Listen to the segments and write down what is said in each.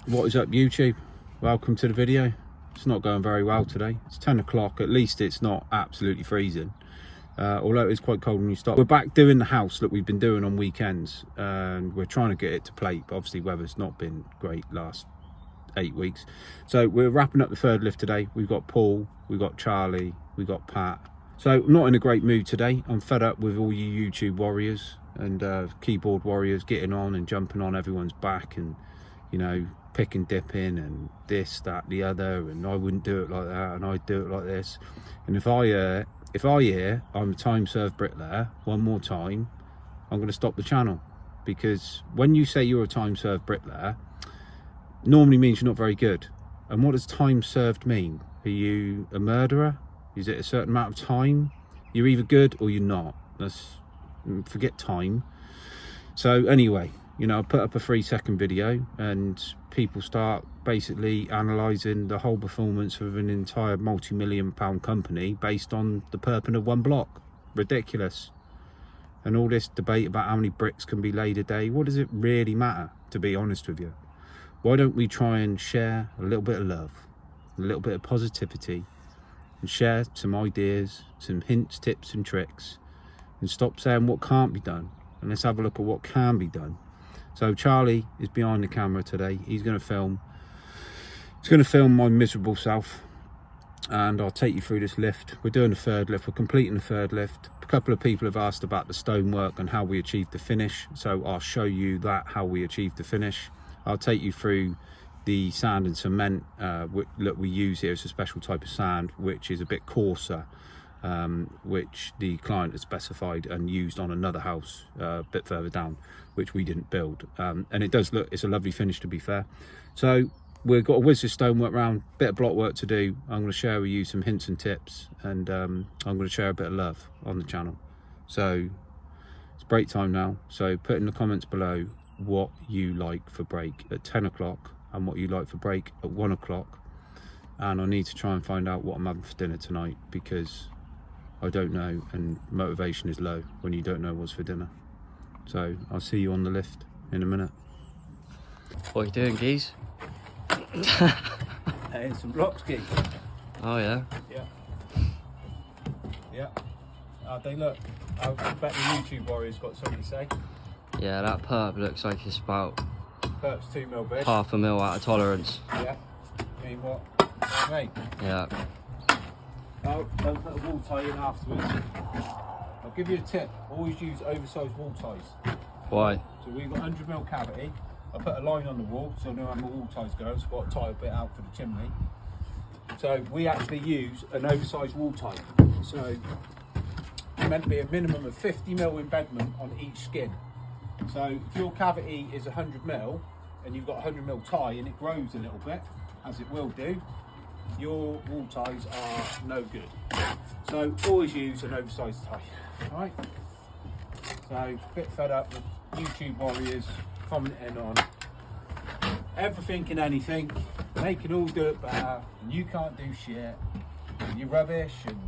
What is up, YouTube? Welcome to the video. It's not going very well today. It's 10 o'clock. At least it's not absolutely freezing, although it's quite cold when you start. We're back doing the house that we've been doing on weekends, and we're trying to get it to plate, but obviously weather's not been great last 8 weeks. So we're wrapping up the third lift today. We've got Paul, we've got Charlie, we've got Pat. So I'm not in a great mood today. I'm fed up with all you YouTube warriors and keyboard warriors getting on and jumping on everyone's back and, you know, pick and dipping and this, that, the other, and I wouldn't do it like that and I'd do it like this. And if I hear I'm a time served bricklayer one more time, I'm going to stop the channel, because when you say you're a time served bricklayer, normally means you're not very good. And what does time served mean? Are you a murderer? Is it a certain amount of time? You're either good or you're not. Forget time. So anyway, you know, I put up a 3-second video and people start basically analysing the whole performance of an entire multi-million-pound company based on the perping of one block. Ridiculous. And all this debate about how many bricks can be laid a day, what does it really matter, to be honest with you? Why don't we try and share a little bit of love, a little bit of positivity, and share some ideas, some hints, tips and tricks, and stop saying what can't be done, and let's have a look at what can be done. So Charlie is behind the camera today. He's going to film. He's going to film my miserable self, and I'll take you through this lift. We're doing the third lift. We're completing the third lift. A couple of people have asked about the stonework and how we achieved the finish, so I'll show you that, how we achieved the finish. I'll take you through the sand and cement that we use here. It's a special type of sand which is a bit coarser, which the client had specified and used on another house a bit further down, which we didn't build, and it does look, it's a lovely finish, to be fair. So we've got a whiz of stonework round, bit of block work to do. I'm going to share with you some hints and tips, and I'm going to share a bit of love on the channel. So it's break time now, so put in the comments below what you like for break at 10 o'clock and what you like for break at 1 o'clock. And I need to try and find out what I'm having for dinner tonight, because I don't know, and motivation is low when you don't know what's for dinner. So I'll see you on the lift in a minute. What are you doing, geez? Laying some blocks, geez. Oh yeah? Yeah. They look. I bet the YouTube warriors got something to say. Yeah, that perp looks like it's about Perhaps 2 mil big. half a mil out of tolerance. Yeah. I mean, what? Mate. Yeah. Oh, don't put a wall tie in afterwards. I'll give you a tip. Always use oversized wall ties. Why? So we've got 100 mil cavity. I put a line on the wall so I know how my wall ties go. So I've got to tie a bit out for the chimney. So we actually use an oversized wall tie. So it's meant to be a minimum of 50 mil embedment on each skin. So if your cavity is 100 mil and you've got 100 mil tie and it grows a little bit, as it will do, your wall ties are no good. So always use an oversized tie. Alright? So a bit fed up with YouTube warriors commenting on everything and anything, they can all do it better and you can't do shit and you're rubbish, and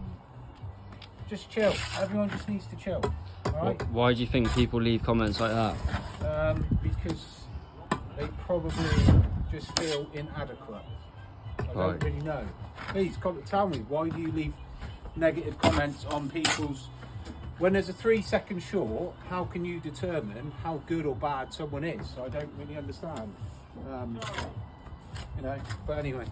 just chill. Everyone just needs to chill. Alright? Why do you think people leave comments like that? Because they probably just feel inadequate. I don't really know. Please tell me, why do you leave negative comments on people's... When there's a 3-second short, how can you determine how good or bad someone is? I don't really understand. You know, but anyway.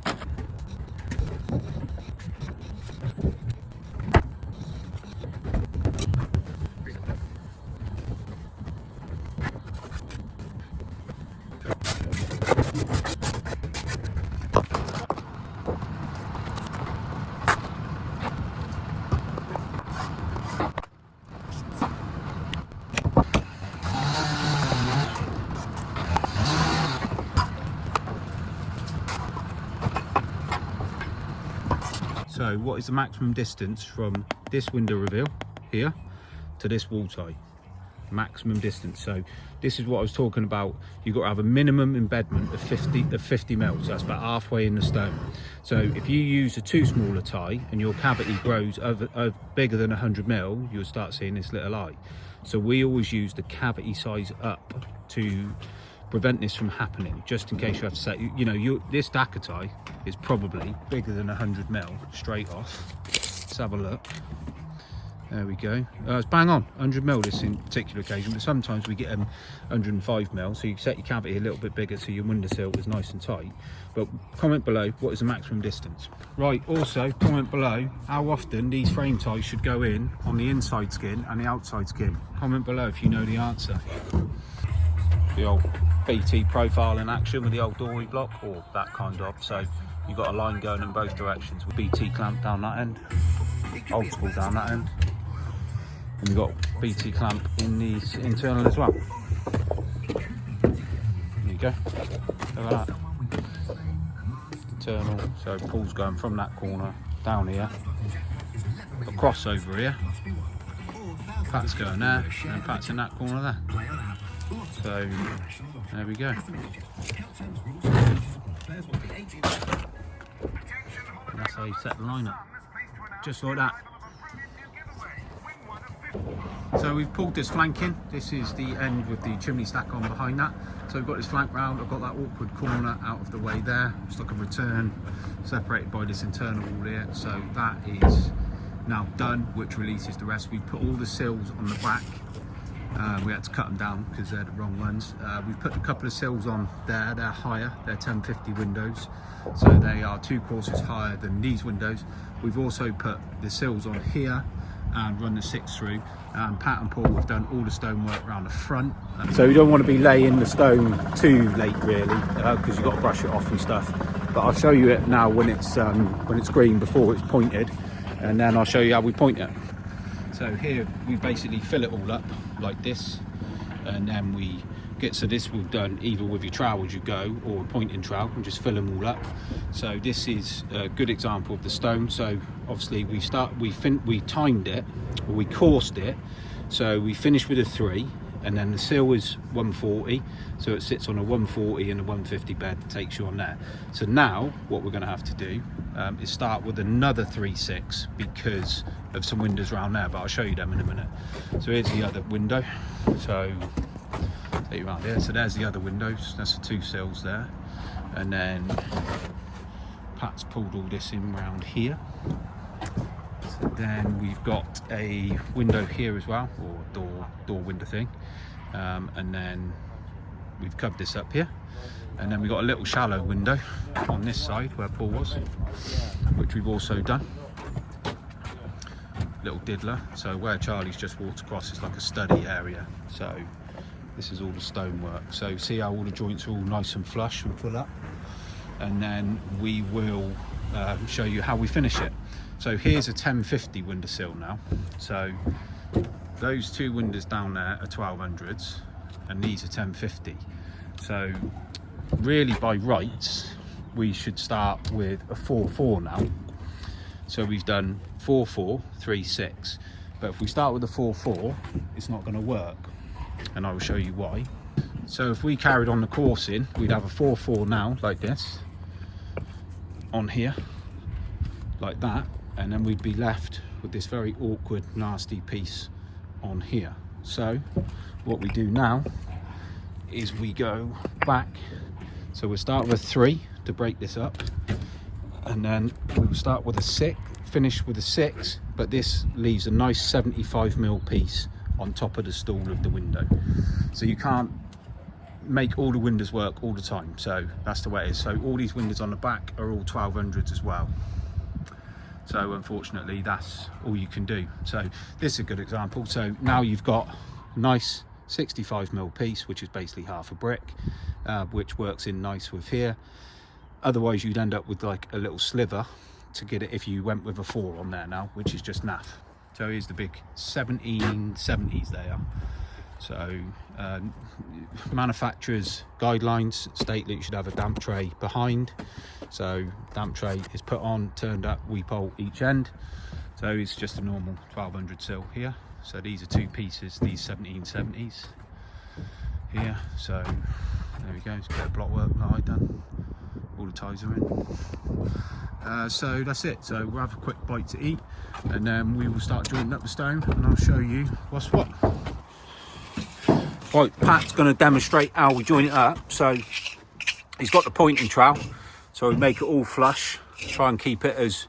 So what is the maximum distance from this window reveal here to this wall tie? Maximum distance. So this is what I was talking about. You've got to have a minimum embedment of 50 mils. That's about halfway in the stone. So if you use a too small a tie and your cavity grows over bigger than 100 mil, you'll start seeing this little eye. So we always use the cavity size up to prevent this from happening, just in case you have to set, this Dakatai is probably bigger than 100mm straight off. Let's have a look. There we go. It's bang on 100mm this in particular occasion, but sometimes we get 105mm, so you set your cavity a little bit bigger so your windowsill is nice and tight. But comment below, what is the maximum distance? Right, also comment below how often these frame ties should go in on the inside skin and the outside skin. Comment below if you know the answer. The old BT profile in action with the old dory block, or that kind of, so you've got a line going in both directions with BT clamp down that end, old school down that end. And we've got BT clamp in the internal as well. There you go. Look at that. Internal. So pull's going from that corner down here, across over here. Pat's going there, and Pat's in that corner there. So there we go. And that's how you set the line up. Just like that. So we've pulled this flank in. This is the end with the chimney stack on behind that. So we've got this flank round. I've got that awkward corner out of the way there. It's like a return separated by this internal wall here. So that is now done, which releases the rest. We put all the sills on the back. We had to cut them down because they're the wrong ones. We've put a couple of sills on there. They're higher. They're 1050 windows. So they are 2 courses higher than these windows. We've also put the sills on here and run the 6 through. Pat and Paul have done all the stonework around the front. So you don't want to be laying the stone too late really, because you've got to brush it off and stuff. But I'll show you it now when it's green before it's pointed, and then I'll show you how we point it. So here we basically fill it all up like this, and then we get, so this we've done either with your trowel as you go or a pointing trowel and just fill them all up. So this is a good example of the stone. So obviously we timed it, or we coursed it, so we finished with a 3, and then the sill is 140, so it sits on a 140 and a 150 bed that takes you on there. So now what we're going to have to do is start with another 3/6 because of some windows around there, but I'll show you them in a minute. So here's the other window. So take you around here. So there's the other windows. That's the 2 sills there, and then Pat's pulled all this in round here. So then we've got a window here as well, or door window thing, and then we've covered this up here, and then we've got a little shallow window on this side where Paul was, which we've also done. Little diddler, so where Charlie's just walked across is like a study area. So this is all the stonework. So see how all the joints are all nice and flush and full up, and then we will show you how we finish it. So here's a 1050 windowsill now. So those 2 windows down there are 1200s, and these are 1050. So really by rights we should start with a 4/4 now. So we've done 4/4, 3/6, but if we start with a 4/4 it's not going to work, and I will show you why. So if we carried on the coursing, we'd have a 4/4 now like this on here, like that, and then we'd be left with this very awkward nasty piece on here. So what we do now is we go back. So we'll start with a 3 to break this up, and then we'll start with a 6, finish with a 6, but this leaves a nice 75mm piece on top of the stool of the window. So you can't make all the windows work all the time, so that's the way it is. So all these windows on the back are all 1200s as well. So unfortunately that's all you can do. So this is a good example. So now you've got a nice 65mm piece, which is basically half a brick, which works in nice with here. Otherwise you'd end up with like a little sliver to get it if you went with a 4 on there now, which is just naff. So here's the big 1770s there. So manufacturers guidelines state that you should have a damp tray behind. So damp tray is put on, turned up, we pole each end. So it's just a normal 1200 sill here. So these are 2 pieces, these 1770s here. So there we go, it's a bit of block work that I've done. All the ties are in. So that's it. So we'll have a quick bite to eat, and then we will start joining up the stone, and I'll show you what's what. Right, Pat's going to demonstrate how we join it up. So he's got the pointing trowel, so we make it all flush, try and keep it as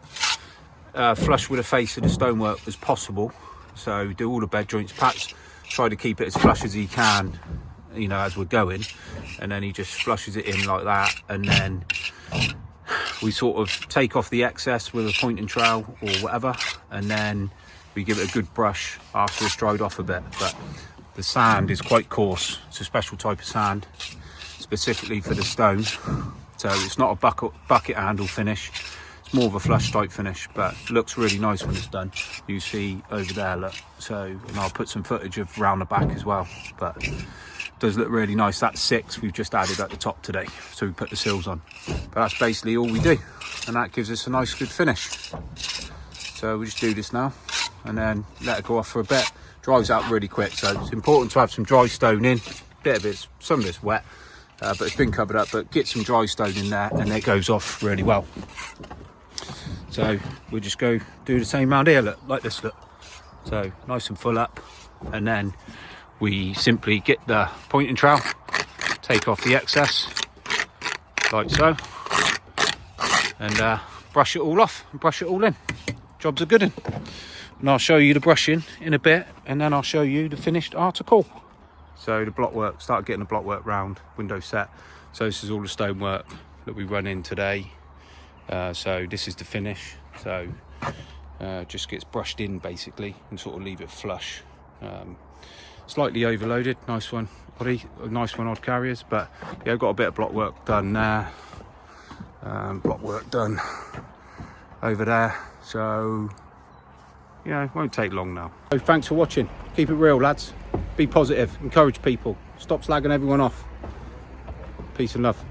flush with the face of the stonework as possible. So do all the bed joints. Pat's try to keep it as flush as he can, you know, as we're going, and then he just flushes it in like that, and then we sort of take off the excess with a pointing trowel or whatever, and then we give it a good brush after it's dried off a bit. But the sand is quite coarse. It's a special type of sand specifically for the stone, so it's not a bucket handle finish. It's more of a flush type finish, but looks really nice when it's done. You see over there, look. So, and I'll put some footage of round the back as well, but it does look really nice. That 6 we've just added at the top today, so we put the sills on. But that's basically all we do, and that gives us a nice good finish. So we just do this now and then let it go off for a bit. Dries out really quick, so it's important to have some dry stone in. Bit of it's, some of it's wet, but it's been covered up, but get some dry stone in there and it goes off really well. So we'll just go do the same round here, look, like this, look. So nice and full up, and then we simply get the pointing trowel, take off the excess, like so, and brush it all off and brush it all in. Job's a good one. And I'll show you the brushing in a bit, and then I'll show you the finished article. So the blockwork, start getting the blockwork round, window set. So this is all the stonework that we run in today. So this is the finish. So just gets brushed in basically and sort of leave it flush. Slightly overloaded, nice one, nice one odd carriers, but yeah, I've got a bit of blockwork done there. Blockwork done over there. So yeah, it won't take long now. So thanks for watching. Keep it real, lads. Be positive, encourage people, stop slagging everyone off. Peace and love.